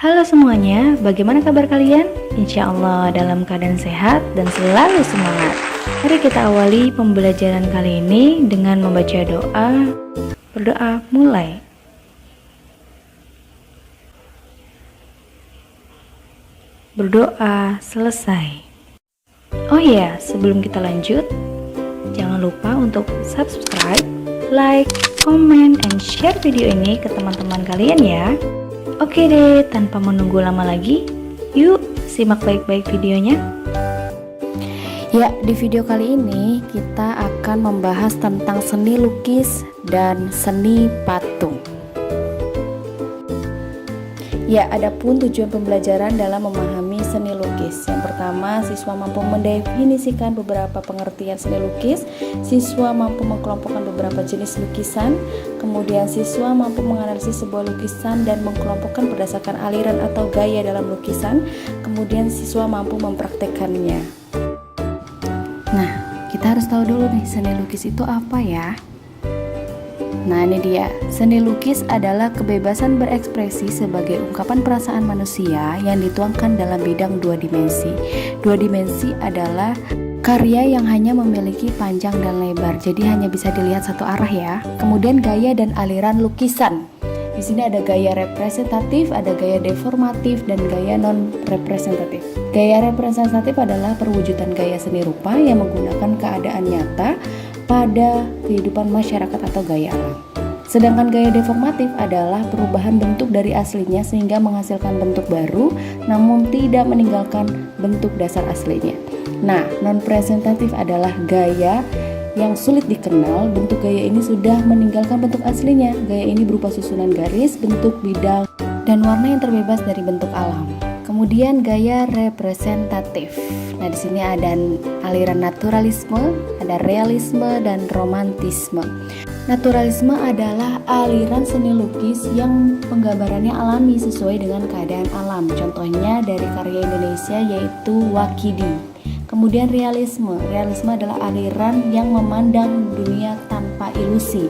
Halo semuanya, bagaimana kabar kalian? Insya Allah dalam keadaan sehat dan selalu semangat. Mari kita awali pembelajaran kali ini dengan membaca doa. Berdoa mulai. Berdoa selesai. Oh iya, sebelum kita lanjut, jangan lupa untuk subscribe, like, comment, and share video ini ke teman-teman kalian ya. Oke deh, tanpa menunggu lama lagi, yuk simak baik-baik videonya. Ya, di video kali ini kita akan membahas tentang seni lukis dan seni patung. Ya, adapun tujuan pembelajaran dalam memahami seni lukis. Yang pertama, siswa mampu mendefinisikan beberapa pengertian seni lukis. Siswa mampu mengelompokkan beberapa jenis lukisan. Kemudian siswa mampu menganalisis sebuah lukisan dan mengelompokkan berdasarkan aliran atau gaya dalam lukisan. Kemudian siswa mampu mempraktekkannya. Nah, kita harus tahu dulu nih, seni lukis itu apa ya? Nah, ini dia. Seni lukis adalah kebebasan berekspresi sebagai ungkapan perasaan manusia yang dituangkan dalam bidang dua dimensi. Dua dimensi adalah karya yang hanya memiliki panjang dan lebar, jadi hanya bisa dilihat satu arah ya. Kemudian gaya dan aliran lukisan. Di sini ada gaya representatif, ada gaya deformatif, dan gaya non-representatif. Gaya representatif adalah perwujudan gaya seni rupa yang menggunakan keadaan nyata pada kehidupan masyarakat atau gaya alam. Sedangkan gaya deformatif adalah perubahan bentuk dari aslinya sehingga menghasilkan bentuk baru namun tidak meninggalkan bentuk dasar aslinya. Nah, non-presentatif adalah gaya yang sulit dikenal, bentuk gaya ini sudah meninggalkan bentuk aslinya. Gaya ini berupa susunan garis, bentuk bidang, dan warna yang terbebas dari bentuk alam. Kemudian gaya representatif. Nah, di sini ada aliran naturalisme, ada realisme, dan romantisme. Naturalisme adalah aliran seni lukis yang penggambarannya alami sesuai dengan keadaan alam. Contohnya dari karya Indonesia yaitu Wakidi. Kemudian realisme. Realisme adalah aliran yang memandang dunia tanpa ilusi,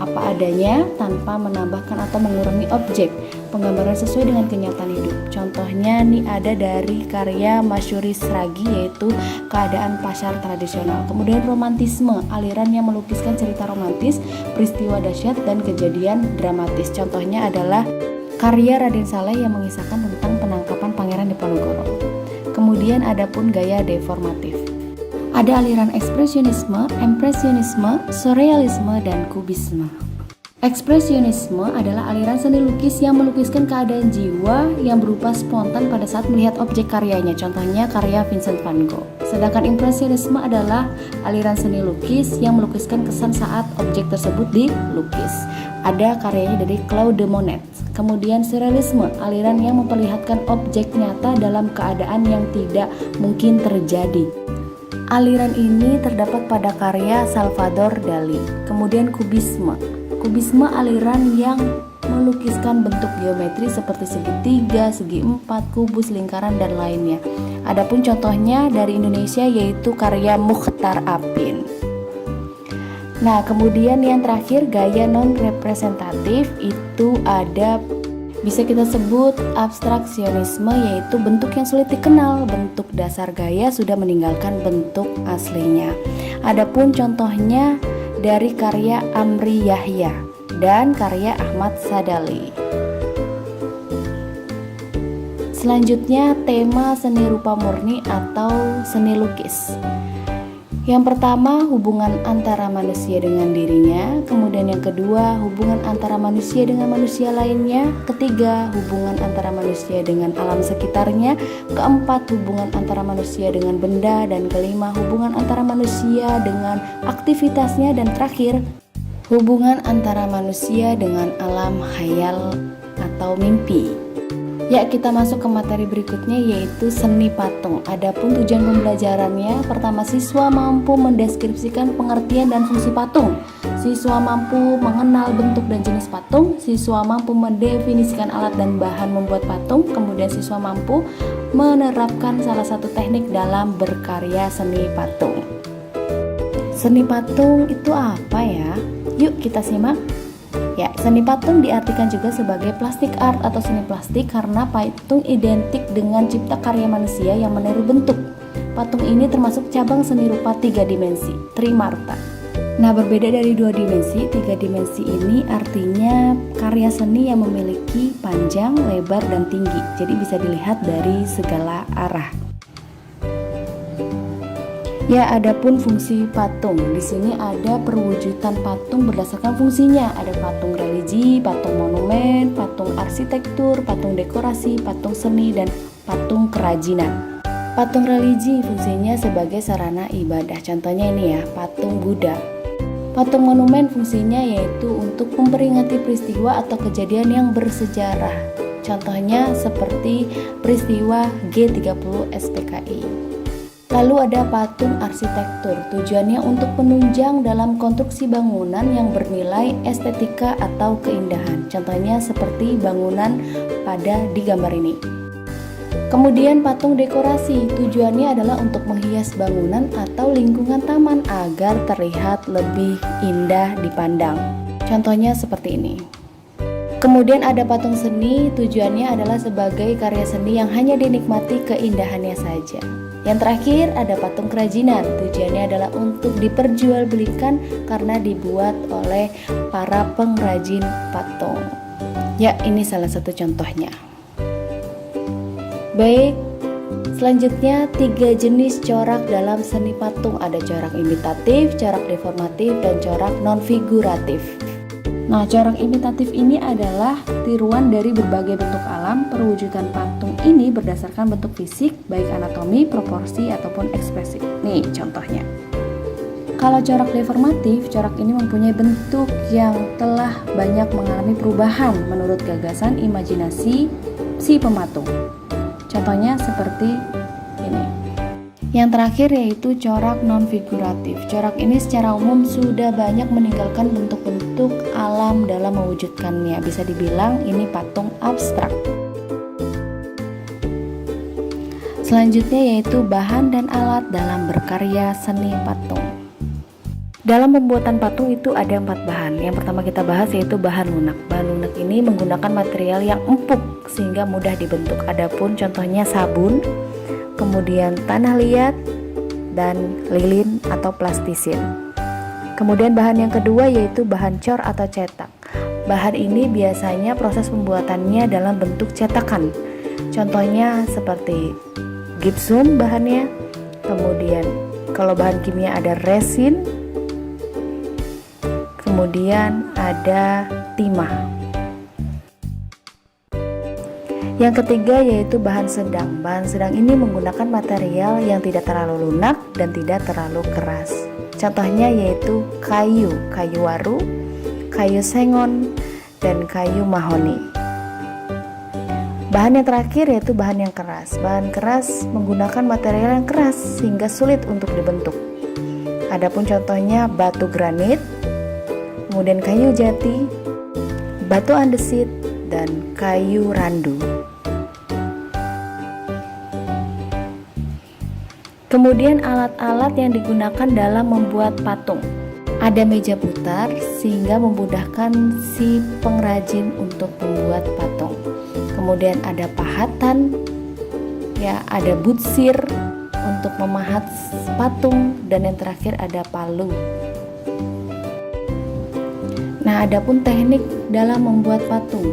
apa adanya tanpa menambahkan atau mengurangi objek. Penggambaran sesuai dengan kenyataan hidup. Contohnya nih ada dari karya Masyuri Sragi yaitu keadaan pasar tradisional. Kemudian romantisme, aliran yang melukiskan cerita romantis, peristiwa dahsyat dan kejadian dramatis. Contohnya adalah karya Raden Saleh yang mengisahkan tentang penangkapan Pangeran Diponegoro. Kemudian ada pun gaya deformatif. Ada aliran ekspresionisme, impresionisme, surrealisme, dan kubisme. Ekspresionisme adalah aliran seni lukis yang melukiskan keadaan jiwa yang berupa spontan pada saat melihat objek karyanya. Contohnya karya Vincent van Gogh. Sedangkan impresionisme adalah aliran seni lukis yang melukiskan kesan saat objek tersebut dilukis. Ada karyanya dari Claude Monet. Kemudian surrealisme, aliran yang memperlihatkan objek nyata dalam keadaan yang tidak mungkin terjadi. Aliran ini terdapat pada karya Salvador Dali. Kemudian kubisme. Kubisme aliran yang melukiskan bentuk geometri seperti segitiga, segi empat, kubus, lingkaran, dan lainnya. Adapun contohnya dari Indonesia yaitu karya Muchtar Appin. Nah, kemudian yang terakhir gaya non-representatif itu ada, bisa kita sebut abstraksionisme, yaitu bentuk yang sulit dikenal, bentuk dasar gaya sudah meninggalkan bentuk aslinya. Adapun contohnya dari karya Amri Yahya dan karya Ahmad Sadali. Selanjutnya tema seni rupa murni atau seni lukis. Yang pertama, hubungan antara manusia dengan dirinya. Kemudian yang kedua, hubungan antara manusia dengan manusia lainnya. Ketiga, hubungan antara manusia dengan alam sekitarnya. Keempat, hubungan antara manusia dengan benda. Dan kelima, hubungan antara manusia dengan aktivitasnya. Dan terakhir, hubungan antara manusia dengan alam khayal atau mimpi. Ya, kita masuk ke materi berikutnya yaitu seni patung. Adapun tujuan pembelajarannya, pertama siswa mampu mendeskripsikan pengertian dan fungsi patung. Siswa mampu mengenal bentuk dan jenis patung. Siswa mampu mendefinisikan alat dan bahan membuat patung. Kemudian siswa mampu menerapkan salah satu teknik dalam berkarya seni patung. Seni patung itu apa ya? Yuk kita simak. Ya, seni patung diartikan juga sebagai plastik art atau seni plastik karena patung identik dengan cipta karya manusia yang meniru bentuk. Patung ini termasuk cabang seni rupa 3 dimensi, Trimarta. Nah, berbeda dari 2 dimensi, 3 dimensi ini artinya karya seni yang memiliki panjang, lebar, dan tinggi. Jadi bisa dilihat dari segala arah. Ya, adapun fungsi patung. Di sini ada perwujudan patung berdasarkan fungsinya. Ada patung religi, patung monumen, patung arsitektur, patung dekorasi, patung seni, dan patung kerajinan. Patung religi fungsinya sebagai sarana ibadah. Contohnya ini ya, patung Buddha. Patung monumen fungsinya yaitu untuk memperingati peristiwa atau kejadian yang bersejarah. Contohnya seperti peristiwa G30 SPKI. Lalu ada patung arsitektur, tujuannya untuk penunjang dalam konstruksi bangunan yang bernilai estetika atau keindahan. Contohnya seperti bangunan pada di gambar ini. Kemudian patung dekorasi, tujuannya adalah untuk menghias bangunan atau lingkungan taman agar terlihat lebih indah dipandang. Contohnya seperti ini. Kemudian ada patung seni, tujuannya adalah sebagai karya seni yang hanya dinikmati keindahannya saja. Yang terakhir ada patung kerajinan, tujuannya adalah untuk diperjualbelikan karena dibuat oleh para pengrajin patung. Ya, ini salah satu contohnya. Baik, selanjutnya 3 jenis corak dalam seni patung. Ada corak imitatif, corak deformatif, dan corak non-figuratif. Nah, corak imitatif ini adalah tiruan dari berbagai bentuk alam. Perwujudan patung ini berdasarkan bentuk fisik, baik anatomi, proporsi, ataupun ekspresi. Nih contohnya. Kalau corak deformatif, corak ini mempunyai bentuk yang telah banyak mengalami perubahan menurut gagasan imajinasi si pematung. Contohnya seperti ini. Yang terakhir yaitu corak non-figuratif. Corak ini secara umum sudah banyak meninggalkan bentuk-bentuk alam dalam mewujudkannya. Bisa dibilang ini patung abstrak. Selanjutnya yaitu bahan dan alat dalam berkarya seni patung. Dalam pembuatan patung itu ada 4 bahan. Yang pertama kita bahas yaitu bahan lunak. Bahan lunak ini menggunakan material yang empuk sehingga mudah dibentuk. Adapun contohnya sabun, kemudian tanah liat, dan lilin atau plastisin. Kemudian bahan yang kedua yaitu bahan cor atau cetak. Bahan ini biasanya proses pembuatannya dalam bentuk cetakan. Contohnya seperti gipsum bahannya. Kemudian kalau bahan kimia ada resin. Kemudian ada timah. Yang ketiga yaitu bahan sedang. Bahan sedang ini menggunakan material yang tidak terlalu lunak dan tidak terlalu keras. Contohnya yaitu kayu waru, kayu sengon, dan kayu mahoni. Bahan yang terakhir yaitu bahan yang keras. Bahan keras menggunakan material yang keras sehingga sulit untuk dibentuk. Adapun contohnya batu granit, kemudian kayu jati, batu andesit, dan kayu randu. Kemudian alat-alat yang digunakan dalam membuat patung. Ada meja putar sehingga memudahkan si pengrajin untuk membuat patung. Kemudian ada pahatan, ya ada butsir untuk memahat patung, dan yang terakhir ada palu. Nah, adapun teknik dalam membuat patung.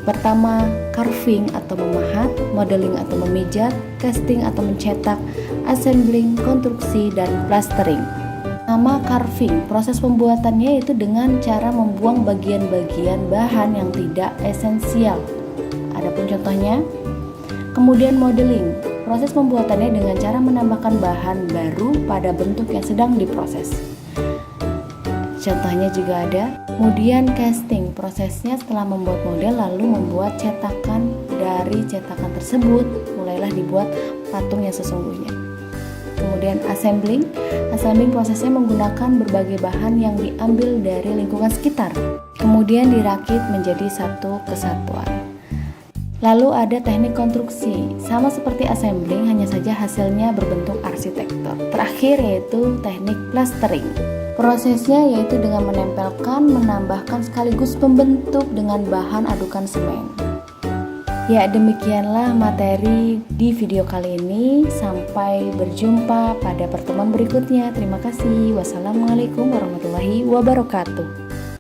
Pertama, carving atau memahat, modeling atau memijat, casting atau mencetak, assembling, konstruksi, dan plastering. Nama carving, proses pembuatannya itu dengan cara membuang bagian-bagian bahan yang tidak esensial. Adapun contohnya. Kemudian modeling, proses pembuatannya dengan cara menambahkan bahan baru pada bentuk yang sedang diproses. Contohnya juga ada. Kemudian casting, prosesnya setelah membuat model lalu membuat cetakan. Dari cetakan tersebut mulailah dibuat patung yang sesungguhnya. Kemudian assembling prosesnya menggunakan berbagai bahan yang diambil dari lingkungan sekitar, kemudian dirakit menjadi satu kesatuan. Lalu ada teknik konstruksi, sama seperti assembling, hanya saja hasilnya berbentuk arsitektur. Terakhir yaitu teknik plastering. Prosesnya yaitu dengan menempelkan, menambahkan sekaligus membentuk dengan bahan adukan semen. Ya, demikianlah materi di video kali ini. Sampai berjumpa pada pertemuan berikutnya. Terima kasih. Wassalamualaikum warahmatullahi wabarakatuh.